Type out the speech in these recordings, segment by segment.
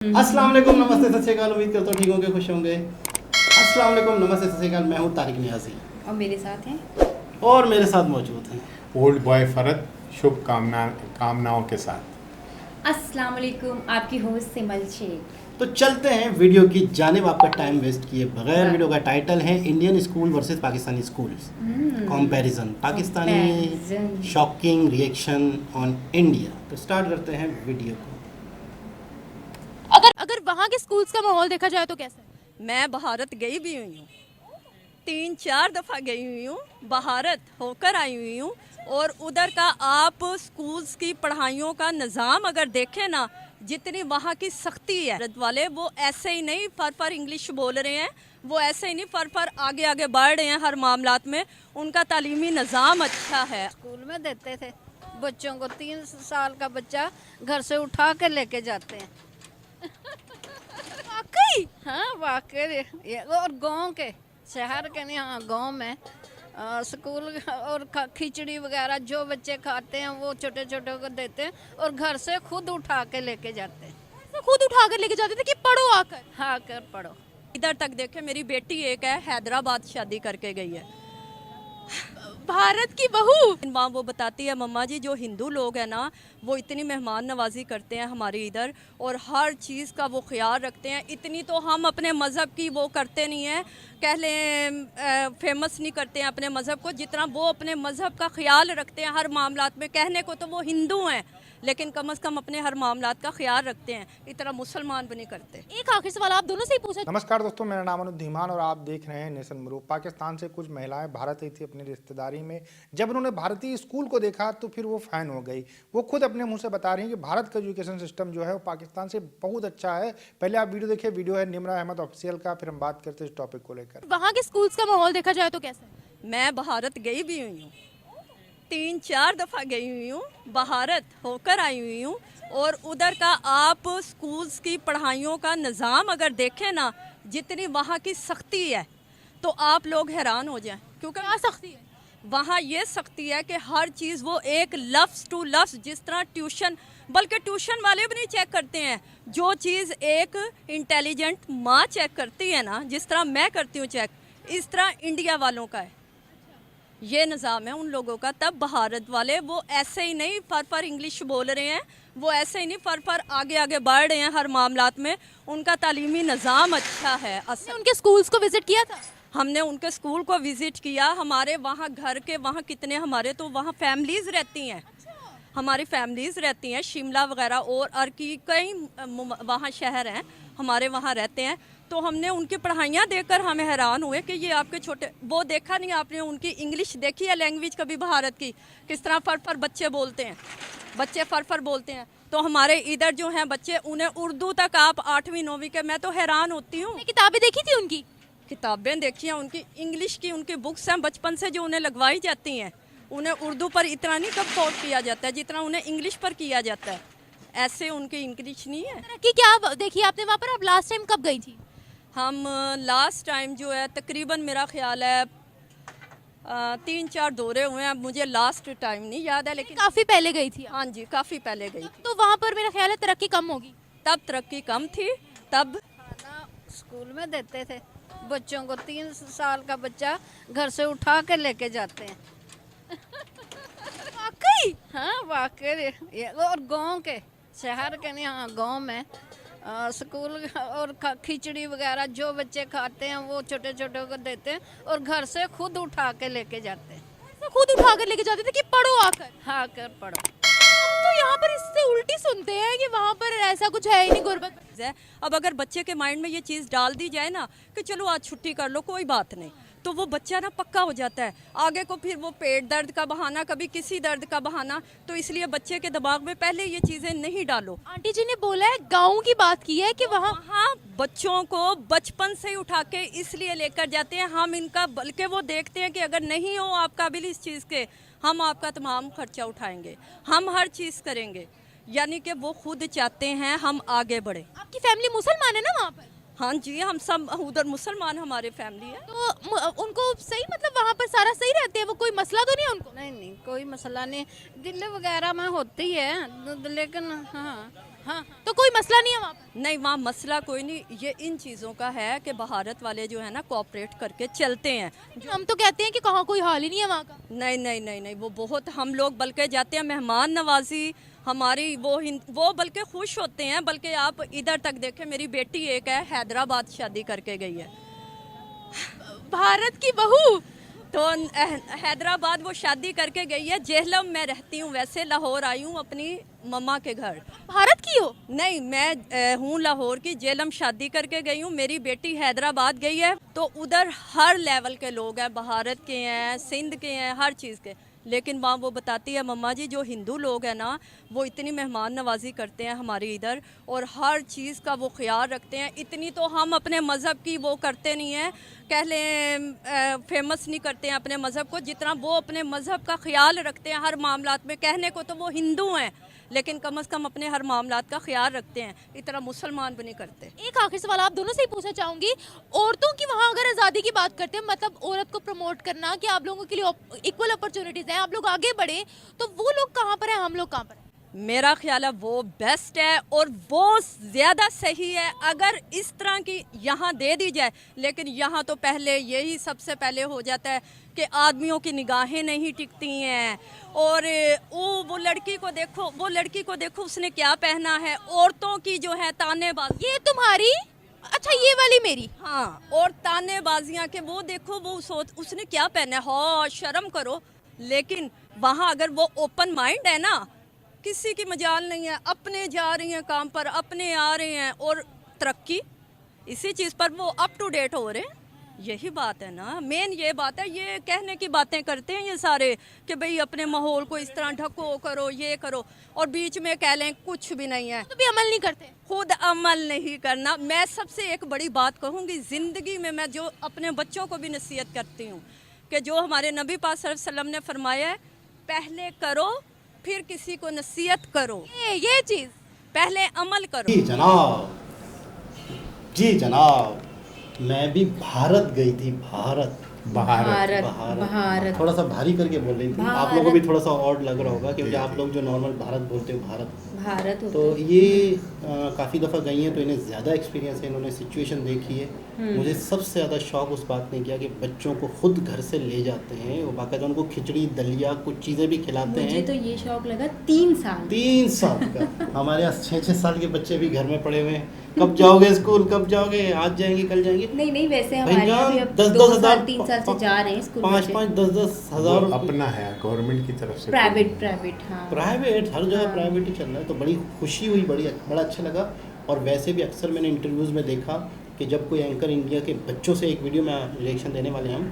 अस्सलाम वालेकुम, नमस्ते, सत श्री अकाल। उम्मीद करता हूँ ठीक होंगे, खुश होंगे। अस्सलाम वालेकुम, नमस्ते, सत श्री अकाल। मैं हूँ तारिक नियाज़ी और मेरे साथ हैं और मेरे साथ मौजूद हैं ओल्ड बॉय फरद, शुभ कामनाओं के साथ। अस्सलाम वालेकुम, आपकी होस्ट सिमल शेख। तो चलते हैं वीडियो की जानिब, आपका टाइम वेस्ट किए बगैर। वीडियो का टाइटल है Indian school versus Pakistani schools, comparison, Pakistani shocking reaction on India. तो स्टार्ट करते हैं वीडियो को। अगर वहाँ के स्कूल्स का माहौल देखा जाए तो कैसा है? मैं भारत गई भी हुई हूँ, 3-4 दफ़ा गई हुई हूँ, भारत होकर आई हुई हूँ। और उधर का आप स्कूल्स की पढ़ाइयों का निज़ाम अगर देखें ना, जितनी वहाँ की सख्ती है, भारत वाले वो ऐसे ही नहीं फर इंग्लिश बोल रहे हैं, वो ऐसे ही नहीं फर आगे आगे बढ़ रहे हैं हर मामलात में। उनका तालीमी निज़ाम अच्छा है। स्कूल में देते थे बच्चों को, 3 साल का बच्चा घर से उठा कर लेके जाते हैं। वाकई? हाँ वाकई। और गांव के, शहर के नहीं, हाँ गांव में स्कूल और खिचड़ी वगैरह जो बच्चे खाते हैं वो छोटे छोटे को देते हैं और घर से खुद उठा के लेके जाते हैं। तो खुद उठा कर लेके जाते थे कि पढ़ो आकर? हाँ कर पढ़ो। इधर तक देखे, मेरी बेटी एक है, हैदराबाद शादी करके गई है। भारत की बहू। माँ वो बताती है, मम्मा जी जो हिंदू लोग हैं ना, वो इतनी मेहमान नवाजी करते हैं हमारे इधर और हर चीज़ का वो ख्याल रखते हैं। इतनी तो हम अपने मज़हब की वो करते नहीं हैं, कह लें फेमस नहीं करते हैं अपने मज़हब को, जितना वो अपने मज़हब का ख्याल रखते हैं हर मामलात में। कहने को तो वो हिंदू हैं, लेकिन कम से कम अपने हर मामलात का ख्याल रखते हैं, इतना मुसलमान भी नहीं करते। एक आखिरी सवाल आप दोनों से ही पूछा। नमस्कार दोस्तों, मेरा नाम अनुधीमान और आप देख रहे हैं नेशन मरूफ। पाकिस्तान से कुछ महिलाएं भारत आई थी अपनी रिश्तेदारी में। जब उन्होंने भारतीय स्कूल को देखा तो फिर वो फैन हो गई। वो खुद अपने मुंह से बता रही हैं कि भारत का एजुकेशन सिस्टम जो है वो पाकिस्तान से बहुत अच्छा है। पहले आप वीडियो देखिए, वीडियो है निमरा अहमद ऑफिशियल का, फिर हम बात करते हैं इस टॉपिक को लेकर। वहाँ के स्कूल्स का माहौल देखा जाए तो कैसा है? मैं भारत गई भी हुई हूँ, 3-4 दफ़ा गई हुई हूँ, भारत होकर आई हुई हूँ। और उधर का आप स्कूल्स की पढ़ाइयों का निज़ाम अगर देखें ना, जितनी वहाँ की सख्ती है तो आप लोग हैरान हो जाएं। क्योंकि क्या सख्ती है? वहाँ ये सख्ती है कि हर चीज़ वो एक लफ्ज़ टू लफ्ज़, जिस तरह ट्यूशन, बल्कि ट्यूशन वाले भी नहीं चेक करते हैं, जो चीज़ एक इंटेलिजेंट माँ चेक करती है ना, जिस तरह मैं करती हूँ चेक, इस तरह इंडिया वालों का है। ये निज़ाम है उन लोगों का। तब भारत वाले वो ऐसे ही नहीं फर इंग्लिश बोल रहे हैं, वो ऐसे ही नहीं फर आगे आगे बढ़ रहे हैं हर मामलात में। उनका तालीमी निज़ाम अच्छा है। आपने उनके स्कूल्स को विजिट किया था? हमने उनके स्कूल को विज़िट किया। हमारे वहाँ घर के वहाँ कितने, हमारे तो वहाँ फैमिलीज़ रहती हैं, हमारी फैमिलीज़ रहती हैं, शिमला वगैरह और की कई वहाँ शहर हैं, हमारे वहाँ रहते हैं। तो हमने उनकी पढ़ाइयाँ देखकर हमें हैरान हुए कि ये आपके छोटे, वो देखा नहीं आपने उनकी इंग्लिश देखी है, लैंग्वेज कभी भारत की, किस तरह फर बच्चे बोलते हैं, बच्चे फर बोलते हैं। तो हमारे इधर जो हैं बच्चे, उन्हें उर्दू तक आप 8वीं 9वीं के, मैं तो हैरान होती हूँ। किताबें देखी थी उनकी? किताबें देखी हैं उनकी, इंग्लिश की उनकी बुक्स हैं बचपन से जो उन्हें लगवाई जाती हैं। उन्हें उर्दू पर इतना नहीं कब फोर्स किया जाता है जितना उन्हें इंग्लिश पर किया जाता है। ऐसे उनकी इंग्लिश नहीं है कि क्या देखिए आपने वहाँ पर? आप लास्ट टाइम कब गई थी? हम लास्ट टाइम जो है तकरीबन मेरा ख्याल है 3-4 दौरे हुए हैं, अब मुझे लास्ट टाइम नहीं याद है, लेकिन काफी पहले गई थी। हाँ जी काफ़ी पहले गई थी। तो वहाँ पर मेरा ख्याल है तरक्की कम होगी। तब तरक्की कम थी। तब खाना स्कूल में देते थे बच्चों को, 3 साल का बच्चा घर से उठा के लेके जाते हैं। वाकई? हाँ वाकई। और गांव के, शहर के नहीं, हाँ गांव में स्कूल और खिचड़ी वगैरह जो बच्चे खाते हैं वो छोटे छोटे को देते हैं और घर से खुद उठा के लेके जाते हैं। तो खुद उठा कर लेके जाते थे कि पढ़ो आकर? हाँ कर पढ़ो। हम तो यहाँ पर इससे उल्टी सुनते हैं कि वहाँ पर ऐसा कुछ है ही नहीं, गुर्बत है। अब अगर बच्चे के माइंड में ये चीज़ डाल दी जाए ना कि चलो आज छुट्टी कर लो, कोई बात नहीं, तो वो बच्चा ना पक्का हो जाता है। आगे को फिर वो पेट दर्द का बहाना, कभी किसी दर्द का बहाना, तो इसलिए बच्चे के दिमाग में पहले ये चीज़ें नहीं डालो। आंटी जी ने बोला है, गाँव की बात की है कि वहाँ बच्चों को बचपन से ही उठा के इसलिए लेकर जाते हैं हम इनका, बल्कि वो देखते हैं कि अगर नहीं हो आप काबिल इस चीज़ के, हम आपका तमाम खर्चा उठाएंगे, हम हर चीज़ करेंगे। यानी कि वो खुद चाहते हैं हम आगे बढ़े। आपकी फैमिली मुसलमान है ना वहाँ पर? हाँ जी, हम सब उधर मुसलमान हमारी फैमिली है। तो उनको सही, मतलब वहाँ पर सारा सही रहते हैं, वो कोई मसला तो नहीं है उनको? नहीं कोई मसला नहीं, दिल्ली वगैरह में होती है लेकिन हाँ हाँ, तो कोई मसला नहीं है वहाँ पर? नहीं, वहाँ मसला कोई नहीं, ये इन चीज़ों का है कि भारत वाले जो है ना कोऑपरेट करके चलते हैं। हम तो कहते हैं कि कहाँ कोई हाल ही नहीं है वहाँ का। नहीं नहीं नहीं नहीं, वो बहुत, हम लोग बल्कि जाते हैं मेहमान नवाजी हमारी, वो बल्कि खुश होते हैं। बल्कि आप इधर तक देखें, मेरी बेटी एक है हैदराबाद शादी करके गई है, भारत की बहू। तो हैदराबाद वो शादी करके गई है। जेहलम में रहती हूँ, वैसे लाहौर आई हूँ अपनी मम्मा के घर। भारत की हो? नहीं, मैं हूँ लाहौर की, जेलम शादी करके गई हूँ। मेरी बेटी हैदराबाद गई है, तो उधर हर लेवल के लोग हैं, भारत के हैं, सिंध के हैं, हर चीज़ के। लेकिन वहाँ वो बताती है मम्मा जी, जो हिंदू लोग हैं ना, वो इतनी मेहमान नवाजी करते हैं हमारे इधर, और हर चीज़ का वो ख्याल रखते हैं। इतनी तो हम अपने मज़हब की वो करते नहीं हैं, कह लें फेमस नहीं करते हैं अपने मज़हब को, जितना वो अपने मज़हब का ख्याल रखते हैं हर मामलात में। कहने को तो वो हिंदू हैं, लेकिन कम से कम अपने हर मामलात का ख्याल रखते हैं, इतना मुसलमान भी नहीं करते। एक आखिरी सवाल आप दोनों से ही पूछना चाहूंगी, औरतों की वहाँ अगर आज़ादी की बात करते हैं, मतलब औरत को प्रमोट करना कि आप लोगों के लिए इक्वल अपॉर्चुनिटीज़ हैं, आप लोग आगे बढ़े, तो वो लोग कहाँ पर हैं, हम लोग कहाँ पर हैं? मेरा ख्याल है वो बेस्ट है और वो ज़्यादा सही है अगर इस तरह की यहाँ दे दी जाए। लेकिन यहाँ तो पहले यही सबसे पहले हो जाता है कि आदमियों की निगाहें नहीं टिकती हैं, और वो लड़की को देखो उसने क्या पहना है। औरतों की जो है तानेबाजी, ये तुम्हारी, अच्छा ये वाली मेरी, हाँ, और तानेबाजियाँ के वो देखो वो उसने क्या पहना है, हाँ शर्म करो। लेकिन वहाँ अगर वो ओपन माइंड है ना, किसी की मजाल नहीं है, अपने जा रही हैं काम पर, अपने आ रहे हैं, और तरक्की इसी चीज़ पर वो अप टू डेट हो रहे हैं। यही बात है ना, मेन ये बात है। ये कहने की बातें करते हैं ये सारे कि भाई अपने माहौल को इस तरह ढको, करो ये करो, और बीच में कह लें कुछ भी नहीं है, तो भी अमल नहीं करते। खुद अमल नहीं करना। मैं सबसे एक बड़ी बात कहूँगी ज़िंदगी में, मैं जो अपने बच्चों को भी नसीहत करती हूँ कि जो हमारे नबी पाक सल्लल्लाहु अलैहि वसल्लम ने फरमाया है, पहले करो फिर किसी को नसीहत करो, ये चीज़ पहले अमल करो। जी जनाब, जी जनाब, मैं भी भारत गई थी। भारत थोड़ा सा भारी करके बोल रही थी, आप लोगों को भी थोड़ा सा ऑड लग रहा होगा क्योंकि आप लोग जो नॉर्मल भारत बोलते हो, भारत तो ये काफ़ी दफ़ा गई हैं, तो इन्हें ज़्यादा एक्सपीरियंस है, इन्होंने सिचुएशन देखी है। मुझे सबसे ज़्यादा शौक उस बात ने किया कि बच्चों को खुद घर से ले जाते हैं, वो बाकायदा उनको खिचड़ी दलिया कुछ चीज़ें भी खिलाते हैं। मुझे तो ये शौक लगा 3 साल का। हमारे यहाँ 6-6 साल के बच्चे भी घर में पड़े हुए हैं, कब जाओगे स्कूल, कब जाओगे, आज जाएंगे कल जाएंगे। नहीं वैसे हमारे यहाँ भी अब 10-10 हज़ार 3 साल से जा रहे हैं स्कूल। 5-5 10-10 हज़ार अपना है गवर्नमेंट की तरफ से, प्राइवेट हाँ, प्राइवेट हर जगह प्राइवेट ही चल रहा है। तो बड़ी खुशी हुई, बड़ा अच्छा लगा। और वैसे भी अक्सर मैंने इंटरव्यूज़ में देखा कि जब कोई एंकर इंडिया के बच्चों से, एक वीडियो में रिएक्शन देने वाले हैं हम,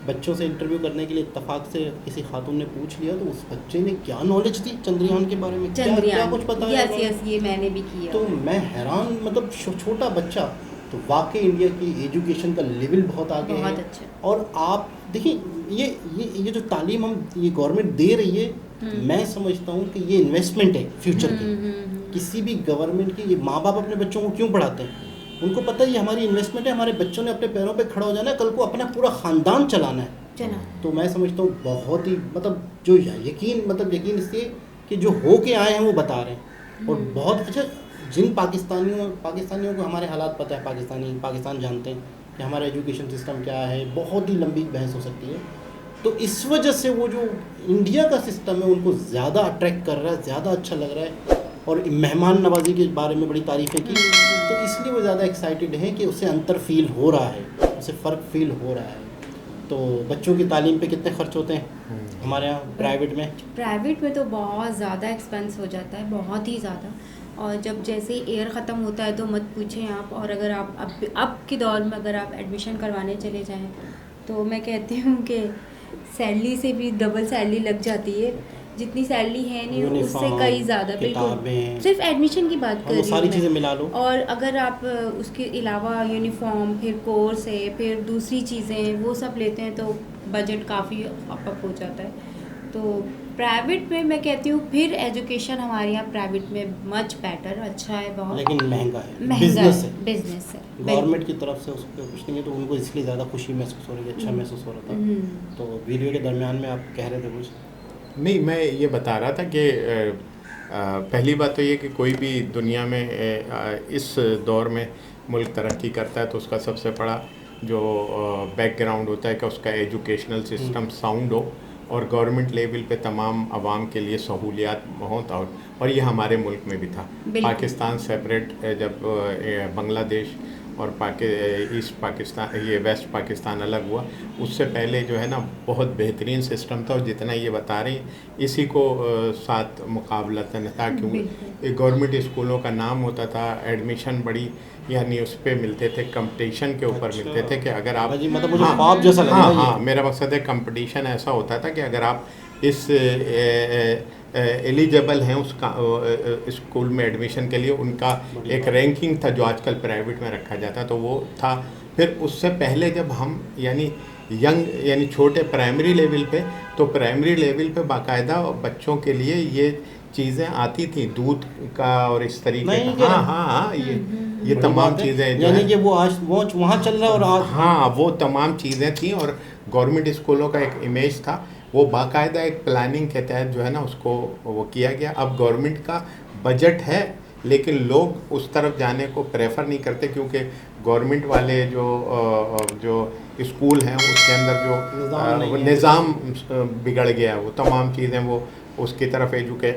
बच्चों से इंटरव्यू करने के लिए इत्तेफाक से किसी खातून ने पूछ लिया तो उस बच्चे ने क्या नॉलेज दी चंद्रयान के बारे में, क्या कुछ पता है। यस ये मैंने भी किया। तो मैं हैरान, मतलब छोटा बच्चा, तो वाकई इंडिया की एजुकेशन का लेवल बहुत आगे है। अच्छा। और आप देखिए ये जो तालीम हम ये गवर्नमेंट दे रही है, मैं समझता हूँ कि ये इन्वेस्टमेंट है फ्यूचर की। किसी भी गवर्नमेंट की, ये माँ बाप अपने बच्चों को क्यों पढ़ाते हैं, उनको पता है ये हमारी इन्वेस्टमेंट है, हमारे बच्चों ने अपने पैरों पे खड़ा हो जाना है, कल को अपना पूरा ख़ानदान चलाना है। तो मैं समझता हूँ बहुत ही, मतलब जो यकीन इसलिए कि जो हो के आए हैं वो बता रहे हैं। और बहुत अच्छा, जिन पाकिस्तानियों को हमारे हालात पता है, पाकिस्तान जानते हैं कि हमारा एजुकेशन सिस्टम क्या है, बहुत ही लंबी बहस हो सकती है। तो इस वजह से वो जो इंडिया का सिस्टम है उनको ज़्यादा अट्रैक्ट कर रहा है, ज़्यादा अच्छा लग रहा है। और मेहमान नवाजी के बारे में बड़ी तारीफ़ें की, तो इसलिए वो ज़्यादा एक्साइटेड हैं कि उसे अंतर फील हो रहा है, उसे फ़र्क फील हो रहा है। तो बच्चों की तालीम पे कितने खर्च होते हैं हमारे यहाँ प्राइवेट में? तो बहुत ज़्यादा एक्सपेंस हो जाता है, बहुत ही ज़्यादा। और जब जैसे एयर ख़त्म होता है तो मत पूछें आप। और अगर आप अब के दौर में अगर आप एडमिशन करवाने चले जाएं तो मैं कहती हूँ कि सैलरी से भी डबल सैलरी लग जाती है, जितनी सैलरी है नहीं उससे कई ज़्यादा। बिल्कुल, सिर्फ एडमिशन की बात कर रही हूँ, सारी चीज़ें मिला लो। और अगर आप उसके अलावा यूनिफॉर्म, फिर कोर्स है, फिर दूसरी चीज़ें वो सब लेते हैं तो बजट काफ़ी अप हो जाता है। तो प्राइवेट में मैं कहती हूँ फिर एजुकेशन हमारे यहाँ प्राइवेट में मच बेटर, अच्छा है बहुत, लेकिन महंगा है, बिजनेस है। गवर्नमेंट की तरफ से उसको कुछ नहीं है, तो उनको इसलिए ज़्यादा खुशी महसूस हो रही है, अच्छा महसूस हो रहा था। तो वीडियो के दरमियान में आप कह रहे थे कुछ? नहीं, मैं ये बता रहा था कि पहली बात तो ये कि कोई भी दुनिया में इस दौर में मुल्क तरक्की करता है तो उसका सबसे बड़ा जो बैकग्राउंड होता है कि उसका एजुकेशनल सिस्टम साउंड हो और गवर्नमेंट लेवल पे तमाम आवाम के लिए सहूलियात हों। और ये हमारे मुल्क में भी था। पाकिस्तान सेपरेट जब बांग्लादेश और ईस्ट पाकिस्तान ये वेस्ट पाकिस्तान अलग हुआ, उससे पहले जो है ना बहुत बेहतरीन सिस्टम था। और जितना ये बता रही इसी को साथ मुकाबलतन था, क्योंकि गवर्नमेंट स्कूलों का नाम होता था, एडमिशन बड़ी यानी उस पर मिलते थे, कंपटीशन के ऊपर मिलते थे कि अगर आप मतलब मुझे ख्वाब जैसा लगा। हाँ, मेरा मकसद है कंपटीशन ऐसा होता था कि अगर आप इस एलिजिबल हैं उस स्कूल में एडमिशन के लिए, उनका एक रैंकिंग था जो आजकल प्राइवेट में रखा जाता, तो वो था। फिर उससे पहले जब हम यानी यंग यानी छोटे प्राइमरी लेवल पे, तो प्राइमरी लेवल पे बाकायदा बच्चों के लिए ये चीज़ें आती थी, दूध का और इस तरीके का। हाँ, ये तमाम चीज़ें यानी कि वो आज वो वहाँ चल रहा है और आज हाँ वो तमाम चीज़ें थी। और गवर्नमेंट स्कूलों का एक इमेज था, वो बाकायदा एक प्लानिंग के तहत जो है ना उसको वो किया गया। अब गवर्नमेंट का बजट है लेकिन लोग उस तरफ जाने को प्रेफर नहीं करते, क्योंकि गवर्नमेंट वाले जो स्कूल हैं उसके अंदर जो निज़ाम बिगड़ गया, वो तमाम चीज़ें वो उसकी तरफ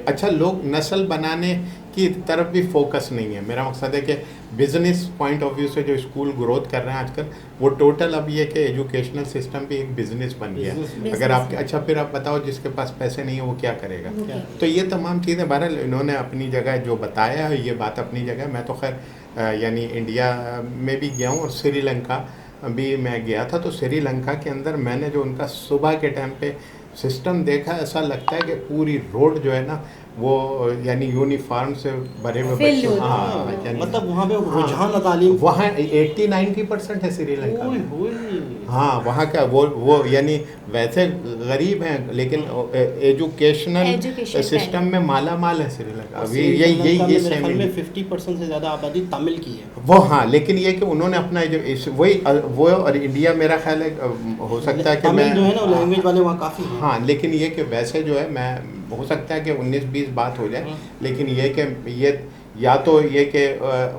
अच्छा लोग नस्ल बनाने की तरफ भी फोकस नहीं है। मेरा मकसद है कि बिजनेस पॉइंट ऑफ व्यू से जो स्कूल ग्रोथ कर रहे हैं आजकल, वो टोटल अब ये कि एजुकेशनल सिस्टम भी एक बिजनेस बन गया है। अगर आपके अच्छा फिर आप बताओ जिसके पास पैसे नहीं है वो क्या करेगा। तो ये तमाम चीज़ें बहरहाल इन्होंने अपनी जगह जो बताया है, ये बात अपनी जगह। मैं तो खैर यानी इंडिया में भी गया हूँ और श्रीलंका भी मैं गया था। तो श्रीलंका के अंदर मैंने जो उनका सुबह के टाइम पे सिस्टम देखा, ऐसा लगता है कि पूरी रोड जो है ना वो यानी यूनिफॉर्म से भरे हुए बच्चे। हाँ, मतलब वहाँ पे रुझान तालीम वहाँ 80-90% है श्रीलंका में। हाँ, वहाँ का वो यानी वैसे गरीब हैं लेकिन एजुकेशनल सिस्टम में माला माल है श्रीलंका। अभी ये सेम में 50% से ज़्यादा आबादी तमिल की है वो। हाँ, लेकिन ये कि उन्होंने अपना जो वो और इंडिया मेरा ख्याल है हो सकता है कि तमिल जो है ना लैंग्वेज वाले वहाँ काफ़ी हैं। हाँ, लेकिन ये कि वैसे जो है मैं हो सकता है कि 19-20 बात हो जाए, लेकिन ये कि ये या तो ये कि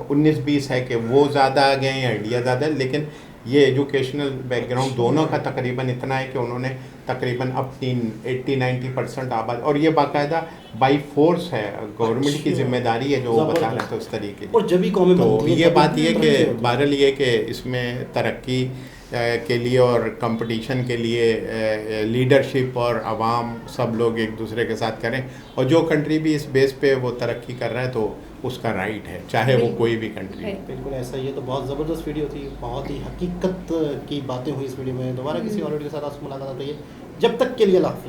19-20 है कि वो ज़्यादा आ गए या इंडिया ज़्यादा है, लेकिन ये एजुकेशनल बैकग्राउंड दोनों का तकरीबन इतना है कि उन्होंने तकरीबन अब 80-90% आबाद। और ये बाकायदा बाई फोर्स है, गवर्नमेंट की जिम्मेदारी है जो वो बता रहे थे उस तरीके और जब भी कौमें बनती हैं ये बात ये कि बहरहाल ये कि इसमें तरक्की के लिए और कंपटीशन के लिए लीडरशिप और आवाम सब लोग एक दूसरे के साथ करें। और जो कंट्री भी इस बेस पे वो तरक्की कर रहा है तो उसका राइट है, चाहे वो कोई भी कंट्री हो। बिल्कुल ऐसा ही है। तो बहुत ज़बरदस्त वीडियो थी, बहुत ही हकीकत की बातें हुई इस वीडियो में। दोबारा किसी और वीडियो के साथ आपसे मुलाकात होगी, जब तक के लिए अल्लाह हाफ़िज़।